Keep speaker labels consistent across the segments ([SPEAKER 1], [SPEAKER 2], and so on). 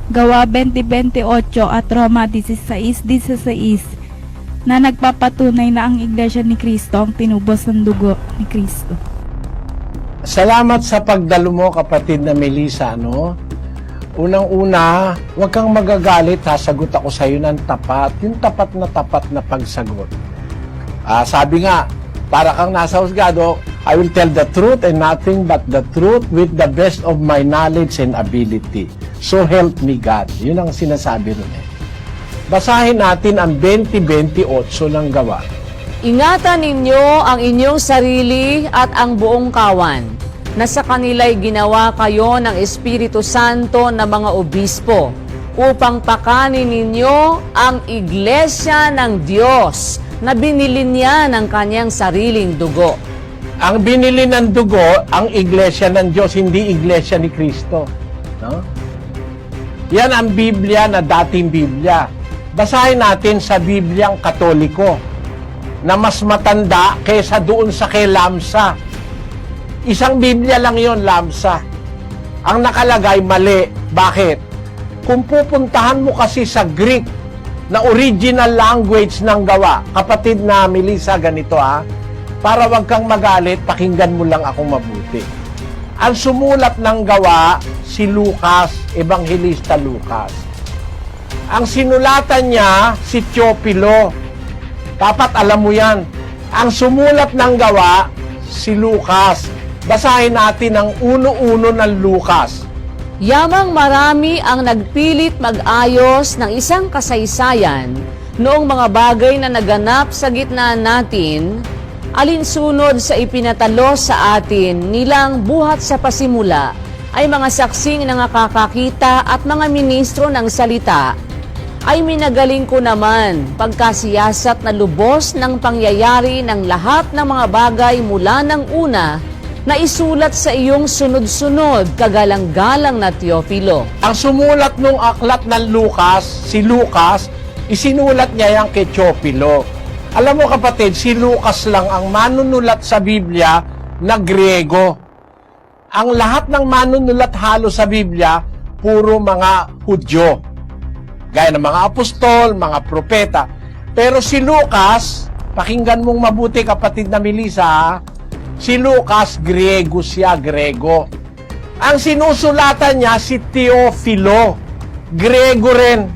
[SPEAKER 1] Gawa 20:28 at Roma 16:16 na nagpapatunay na ang Iglesia ni Cristo ang tinubos ng dugo ni Cristo.
[SPEAKER 2] Salamat sa pagdalo mo, kapatid na Melissa, no? Unang-una, huwag kang magagalit, sasagot ako sa iyo ng tapat, yung tapat na pagsagot. Sabi nga, para kang nasa husgado, I will tell the truth and nothing but the truth with the best of my knowledge and ability. So help me God. Yun ang sinasabi rin eh. Basahin natin ang 20:28 ng Gawa.
[SPEAKER 3] Ingatan ninyo ang inyong sarili at ang buong kawan, na sa kanila'y ginawa kayo ng Espiritu Santo na mga obispo, upang pakanin ninyo ang Iglesia ng Diyos, na binili niya ng kanyang sariling dugo.
[SPEAKER 2] Ang binili ng dugo, ang Iglesia ng Diyos, hindi Iglesia ni Cristo. No? Yan ang Biblia na dating Biblia. Basahin natin sa Bibliang Katoliko na mas matanda kaysa doon sa kay Lamsa. Isang Biblia lang yon, Lamsa. Ang nakalagay, mali. Bakit? Kung pupuntahan mo kasi sa Greek na original language ng Gawa, kapatid na Melissa, ganito para wag kang magalit, pakinggan mo lang akong mabuti. Ang sumulat ng Gawa, si Lucas, Ebanghelista Lucas. Ang sinulatan niya, si Teofilo. Dapat alam mo yan. Ang sumulat ng Gawa, si Lucas. Basahin natin ang uno-uno ng Lucas.
[SPEAKER 3] Yamang marami ang nagpilit mag-ayos ng isang kasaysayan noong mga bagay na naganap sa gitna natin, alinsunod sa ipinatalo sa atin nilang buhat sa pasimula ay mga saksing nakakakita at mga ministro ng salita, ay minagaling ko naman pagkasiyasat na lubos ng pangyayari ng lahat ng mga bagay mula ng una na isulat sa iyong sunod-sunod kagalang-galang na Teofilo.
[SPEAKER 2] Ang sumulat ng aklat ng Lucas, si Lucas, isinulat niya yan kay Teofilo. Alam mo kapatid, si Lucas lang ang manunulat sa Biblia na Griego. Ang lahat ng manunulat halos sa Biblia, puro mga Hudyo. Gaya ng mga apostol, mga propeta. Pero si Lucas, pakinggan mong mabuti kapatid na Melissa, si Lucas, Griego siya, Grego. Ang sinusulatan niya, si Teofilo, Grego rin.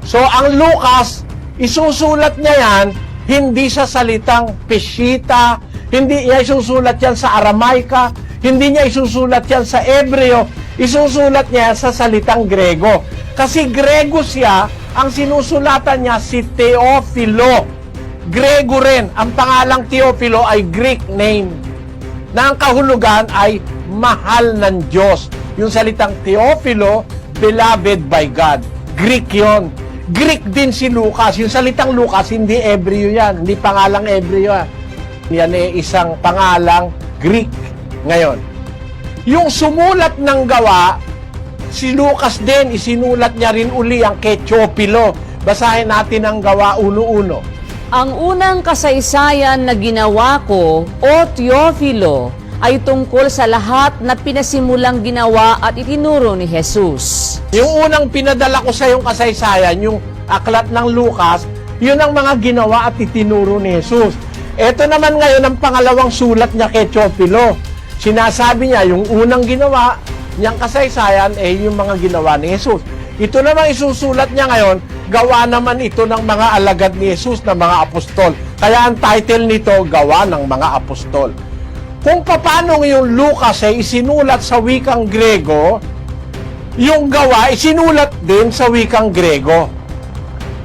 [SPEAKER 2] So, ang Lucas, isusulat niya yan, hindi sa salitang Peshita, hindi niya isusulat yan sa Aramaika, hindi niya isusulat yan sa Hebreo, isusulat niya sa salitang Grego. Kasi Grego siya, ang sinusulatan niya si Teofilo. Grego rin. Ang pangalang Teofilo ay Greek name. Na ang kahulugan ay mahal ng Diyos. Yung salitang Teofilo, beloved by God. Greek yon. Greek din si Lucas. Yung salitang Lucas, hindi Hebreo yan. Hindi pangalang Hebreo yan. Yan ay isang pangalang Greek. Ngayon, yung sumulat ng Gawa, si Lucas din, isinulat niya rin uli ang kay Teofilo. Basahin natin ang Gawa 1:1.
[SPEAKER 3] Ang unang kasaysayan na ginawa ko, o Teofilo, ay tungkol sa lahat na pinasimulang ginawa at itinuro ni Jesus.
[SPEAKER 2] Yung unang pinadala ko sa yung kasaysayan, yung aklat ng Lucas, yun ang mga ginawa at itinuro ni Jesus. Ito naman ngayon ang pangalawang sulat niya kay Teofilo. Sinasabi niya, yung unang ginawa niyang kasaysayan ay yung mga ginawa ni Jesus. Ito naman isusulat niya ngayon, gawa naman ito ng mga alagad ni Jesus na mga apostol. Kaya ang title nito, Gawa ng mga Apostol. Kung paano yung Lucas ay isinulat sa wikang Grego, yung Gawa isinulat din sa wikang Grego.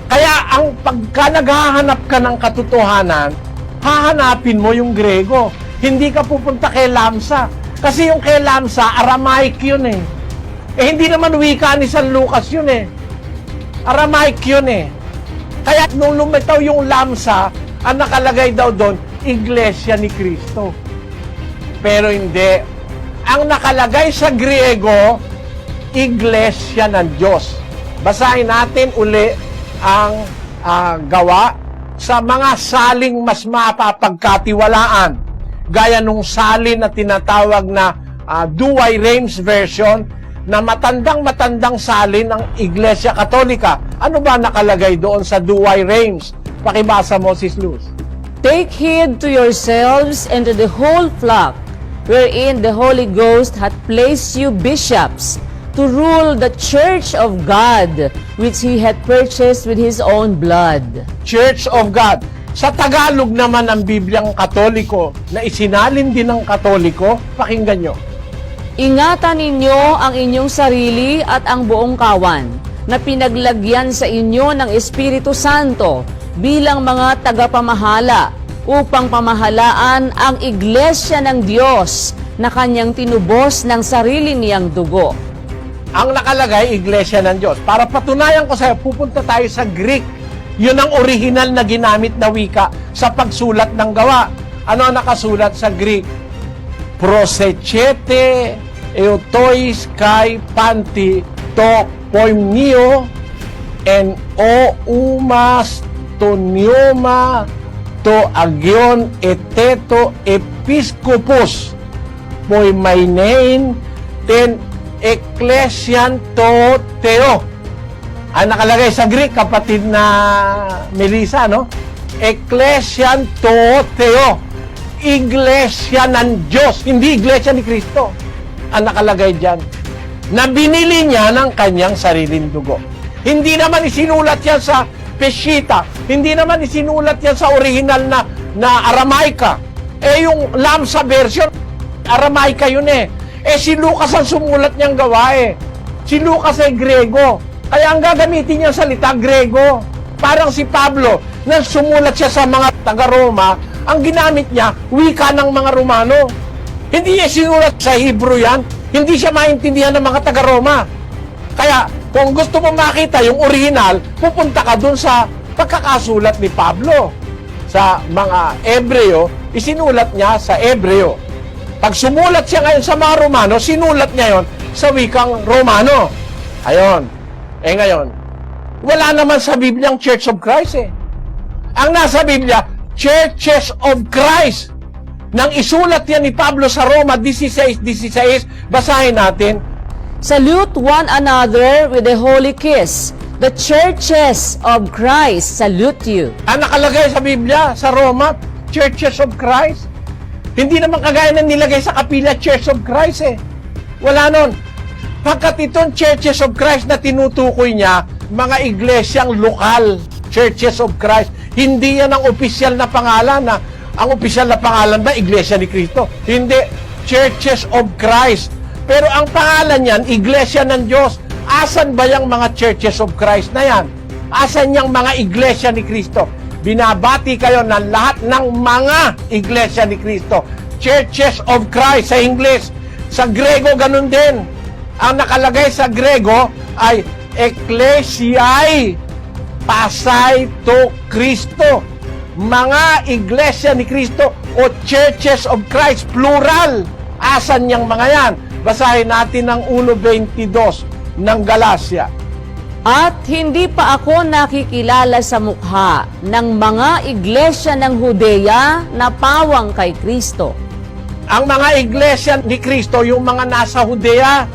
[SPEAKER 2] Kaya ang pagka naghahanap ka ng katotohanan, hahanapin mo yung Grego. Hindi ka pupunta kay Lamsa. Kasi yung kay Lamsa, Aramaic yun eh. Hindi naman wika ni San Lucas yun eh. Aramaic yun eh. Kaya nung lumitaw yung Lamsa, ang nakalagay daw doon, Iglesia ni Cristo. Pero hindi. Ang nakalagay sa Griego, Iglesia ng Diyos. Basahin natin uli ang Gawa sa mga saling mas mapapagkatiwalaan. Gaya nung salin na tinatawag na Douay-Rheims version, na matandang salin ng Iglesia Katolika. Ano ba nakalagay doon sa Douay Rheims? Pakibasa mo, Sis Luz.
[SPEAKER 3] Take heed to yourselves and to the whole flock, wherein the Holy Ghost hath placed you bishops, to rule the church of God, which He hath purchased with His own blood.
[SPEAKER 2] Church of God. Sa Tagalog naman ng Bibliang Katoliko, na isinalin din ng Katoliko, pakinggan nyo.
[SPEAKER 3] Ingatan ninyo ang inyong sarili at ang buong kawan, na pinaglagyan sa inyo ng Espiritu Santo bilang mga tagapamahala, upang pamahalaan ang Iglesia ng Diyos na kanyang tinubos ng sarili niyang dugo.
[SPEAKER 2] Ang nakalagay, Iglesia ng Diyos. Para patunayan ko sa'yo, pupunta tayo sa Greek. Yun ang original na ginamit na wika sa pagsulat ng gawa. Ano ang nakasulat sa Greek? Prosechete eutois kai panti to poimnio en o umas to nioma to agion eteto episkopos poimainein ten ecclesian to theo. Ang nakalagay sa Greek, kapatid na Melissa, no? Ecclesian to theo. Iglesia ng Diyos, hindi Iglesia ni Kristo. Ang nakalagay dyan. Na binili niya ng kanyang sariling dugo. Hindi naman isinulat yan sa Peshitta. Hindi naman isinulat yan sa original na Aramaika. Yung Lamsa version, Aramaika yun eh. Si Lucas ang sumulat niyang gawa eh. Si Lucas ay Grego. Kaya ang gagamitin niya salita, Grego. Parang si Pablo, na sumulat siya sa mga taga-Roma, ang ginamit niya, wika ng mga Romano. Hindi niya sinulat sa Hebrew yan. Hindi siya maintindihan ng mga taga-Roma. Kaya, kung gusto mo makita yung original, pupunta ka dun sa pagkakasulat ni Pablo. Sa mga Ebreo, isinulat niya sa Ebreo. Pag sumulat siya ngayon sa mga Romano, sinulat niya yon sa wikang Romano. Ayon. Ngayon, wala naman sa Biblia ang Church of Christ eh. Ang nasa Biblia, Churches of Christ. Nang isulat yan ni Pablo sa Roma 16:16, basahin natin.
[SPEAKER 3] Salute one another with a holy kiss. The churches of Christ salute you.
[SPEAKER 2] Ang nakalagay sa Biblia, sa Roma, Churches of Christ. Hindi naman kagaya na nilagay sa kapila, Church of Christ eh. Wala nun. Pagkat itong Churches of Christ na tinutukoy niya, mga iglesyang lokal, Churches of Christ, hindi yan ang opisyal na pangalan na, ang opisyal na pangalan ba, Iglesia ni Cristo? Hindi, Churches of Christ. Pero ang pangalan yan, Iglesia ng Diyos. Asan ba yung mga Churches of Christ na yan? Asan yung mga Iglesia ni Cristo? Binabati kayo ng lahat ng mga Iglesia ni Cristo. Churches of Christ sa English. Sa Grego, ganun din. Ang nakalagay sa Grego ay Ecclesiae Pasay to Cristo. Mga Iglesia ni Cristo o Churches of Christ, plural. Asan yung mga yan? Basahin natin ang 1:22 ng Galacia.
[SPEAKER 3] At hindi pa ako nakikilala sa mukha ng mga iglesia ng Judea na pawang kay Kristo.
[SPEAKER 2] Ang mga iglesia ni Kristo, yung mga nasa Judea,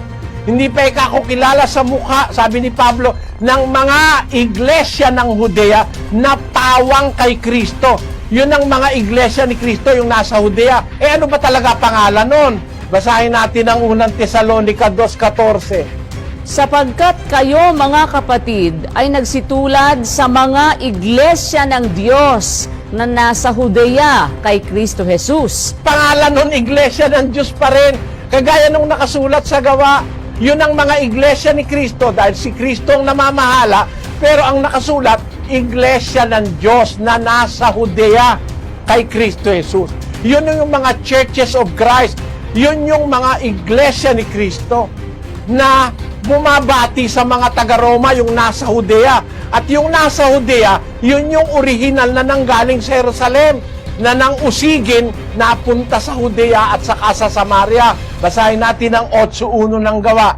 [SPEAKER 2] hindi pa ako kilala sa mukha, sabi ni Pablo, ng mga iglesia ng Judea na pawang kay Kristo. Yun ang mga iglesia ni Kristo, yung nasa Judea. Ano ba talaga pangalan nun? Basahin natin ang unang Tesalonica 2:14.
[SPEAKER 3] Sapagkat kayo mga kapatid ay nagsitulad sa mga iglesia ng Diyos na nasa Judea kay Kristo Jesus.
[SPEAKER 2] Pangalan nun, iglesia ng Diyos pa rin. Kagaya nung nakasulat sa gawa, yun ang mga iglesia ni Kristo dahil si Kristo ang namamahala, pero ang nakasulat, iglesia ng Diyos na nasa Judea kay Kristo Jesus. Yun yung mga Churches of Christ. Yun yung mga iglesia ni Kristo na bumabati sa mga taga-Roma, yung nasa Judea. At yung nasa Judea, yun yung original na nanggaling sa Jerusalem, na nang usigin, napunta sa Judea at saka sa Samaria. Basahin natin ang 8:1 ng gawa.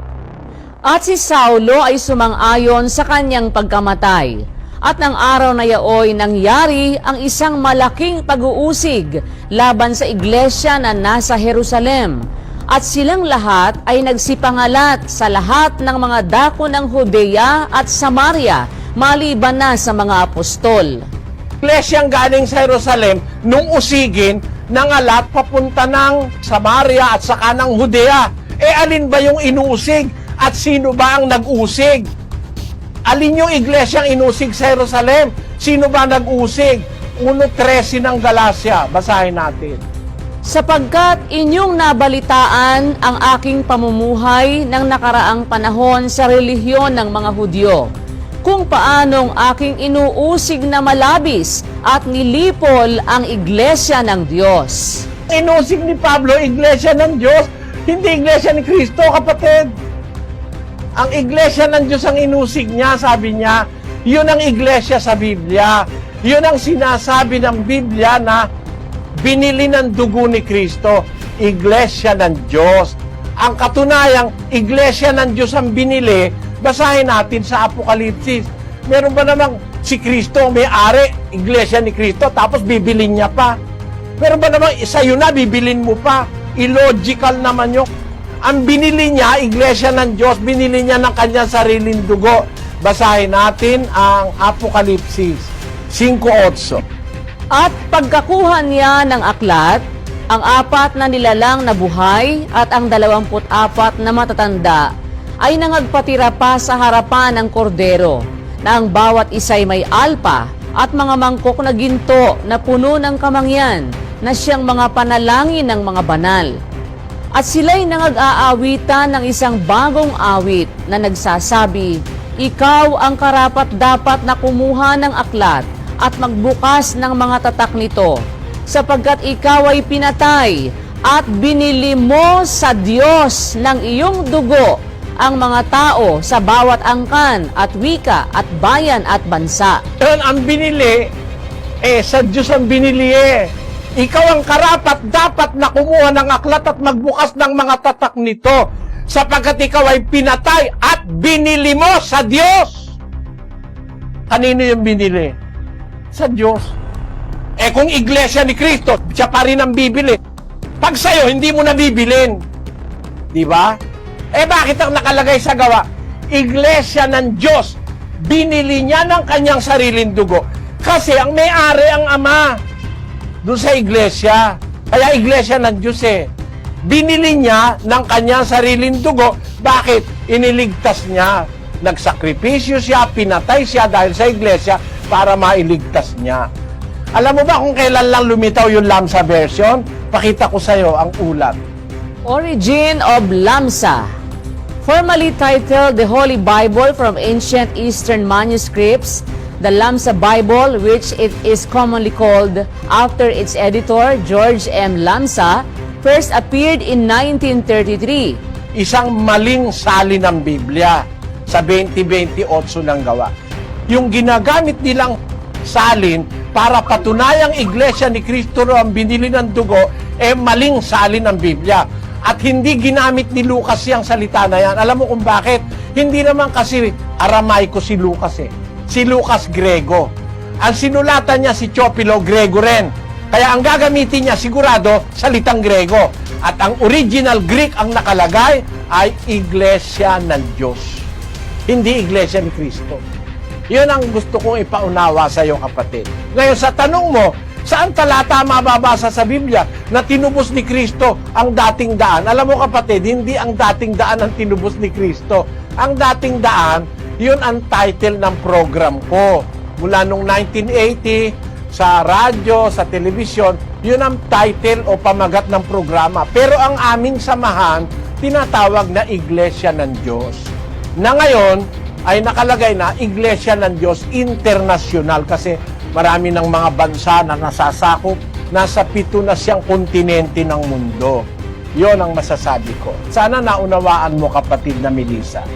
[SPEAKER 3] At si Saulo ay sumang-ayon sa kanyang pagkamatay. At ng araw na yaoy nangyari ang isang malaking pag-uusig laban sa iglesia na nasa Jerusalem. At silang lahat ay nagsipangalat sa lahat ng mga dako ng Judea at Samaria, maliban na sa mga apostol.
[SPEAKER 2] Iglesyang galing sa Jerusalem, nung usigin, nangalat papunta ng Samaria at saka ng Judea. Alin ba yung inuusig? At sino ba ang nag-usig? Alin yung iglesyang inusig sa Jerusalem? Sino ba nag-usig? 1:13 ng Galacia. Basahin natin.
[SPEAKER 3] Sapagkat inyong nabalitaan ang aking pamumuhay ng nakaraang panahon sa relihiyon ng mga Hudyo, kung paanong aking inuusig na malabis at nilipol ang iglesia ng Diyos.
[SPEAKER 2] Inusig ni Pablo, iglesia ng Diyos, hindi iglesia ni Kristo, kapatid. Ang iglesia ng Diyos ang inusig niya, sabi niya, yun ang iglesia sa Biblia. Yun ang sinasabi ng Biblia na binili ng dugo ni Kristo, iglesia ng Diyos. Ang katunayang iglesia ng Diyos ang binili, basahin natin sa Apokalipsis. Meron ba namang si Kristo may-ari, iglesia ni Kristo, tapos bibilin niya pa? Meron ba namang sa'yo na, bibilin mo pa? Illogical naman yun. Ang binili niya, iglesia ng Diyos, binili niya ng kanyang sariling dugo. Basahin natin ang Apokalipsis 5:8.
[SPEAKER 3] At pagkakuha niya ng aklat, ang 4 na nilalang na buhay at ang 24 na matatanda ay nangagpatira pa sa harapan ng kordero, na ang bawat isa'y may alpa at mga mangkok na ginto na puno ng kamangyan, na siyang mga panalangin ng mga banal. At sila'y nangag-aawitan ng isang bagong awit na nagsasabi, Ikaw ang karapat-dapat na kumuha ng aklat at magbukas ng mga tatak nito, sapagkat ikaw ay pinatay at binili mo sa Diyos ng iyong dugo ang mga tao sa bawat angkan at wika at bayan at bansa.
[SPEAKER 2] Yun ang binili, sa Diyos ang binili Ikaw ang karapat dapat na kumuha ng aklat at magbukas ng mga tatak nito, sapagkat ikaw ay pinatay at binili mo sa Diyos. Kanino yung binili? Sa Diyos. Kung iglesia ni Kristo, siya pa rin ang bibili. Pag sa'yo, hindi mo na bibilin. Di ba? Bakit ang nakalagay sa gawa? Iglesia ng Diyos. Binili niya ng kanyang sariling dugo. Kasi ang may-ari ang Ama doon sa iglesia. Kaya iglesia ng Diyos Binili niya ng kanyang sariling dugo. Bakit? Iniligtas niya. Nagsakripisyo siya, pinatay siya dahil sa iglesia para mailigtas niya. Alam mo ba kung kailan lang lumitaw yung Lamsa version? Pakita ko sa iyo ang ulat.
[SPEAKER 3] Origin of Lamsa. Formally titled the Holy Bible from Ancient Eastern Manuscripts, the Lamsa Bible, which it is commonly called after its editor, George M. Lamsa, first appeared in 1933.
[SPEAKER 2] Isang maling salin ng Biblia sa 20:28 ng gawa. Yung ginagamit nilang salin para patunayang iglesia ni Kristo ang binili ng dugo, maling salin ng Biblia. At hindi ginamit ni Lucas yung salita na yan. Alam mo kung bakit? Hindi naman kasi Aramaico si Lucas Si Lucas Grego. Ang sinulatan niya si Teofilo Grego rin. Kaya ang gagamitin niya sigurado salitang Grego. At ang original Greek ang nakalagay ay Iglesia ng Diyos. Hindi Iglesia ni Kristo. Yun ang gusto kong ipaunawa sa iyo, kapatid. Ngayon, sa tanong mo, saan talata mababasa sa Biblia na tinubos ni Kristo ang dating daan? Alam mo, kapatid, hindi ang dating daan ang tinubos ni Kristo. Ang dating daan, yun ang title ng program ko. Mula nung 1980, sa radyo, sa telebisyon, yun ang title o pamagat ng programa. Pero ang aming samahan, tinatawag na Iglesia ng Diyos. Na ngayon, ay nakalagay na Iglesia ng Diyos International kasi marami ng mga bansa na nasasakop, nasa 7 na siyang kontinente ng mundo. Yon ang masasabi ko. Sana naunawaan mo, kapatid na Melissa.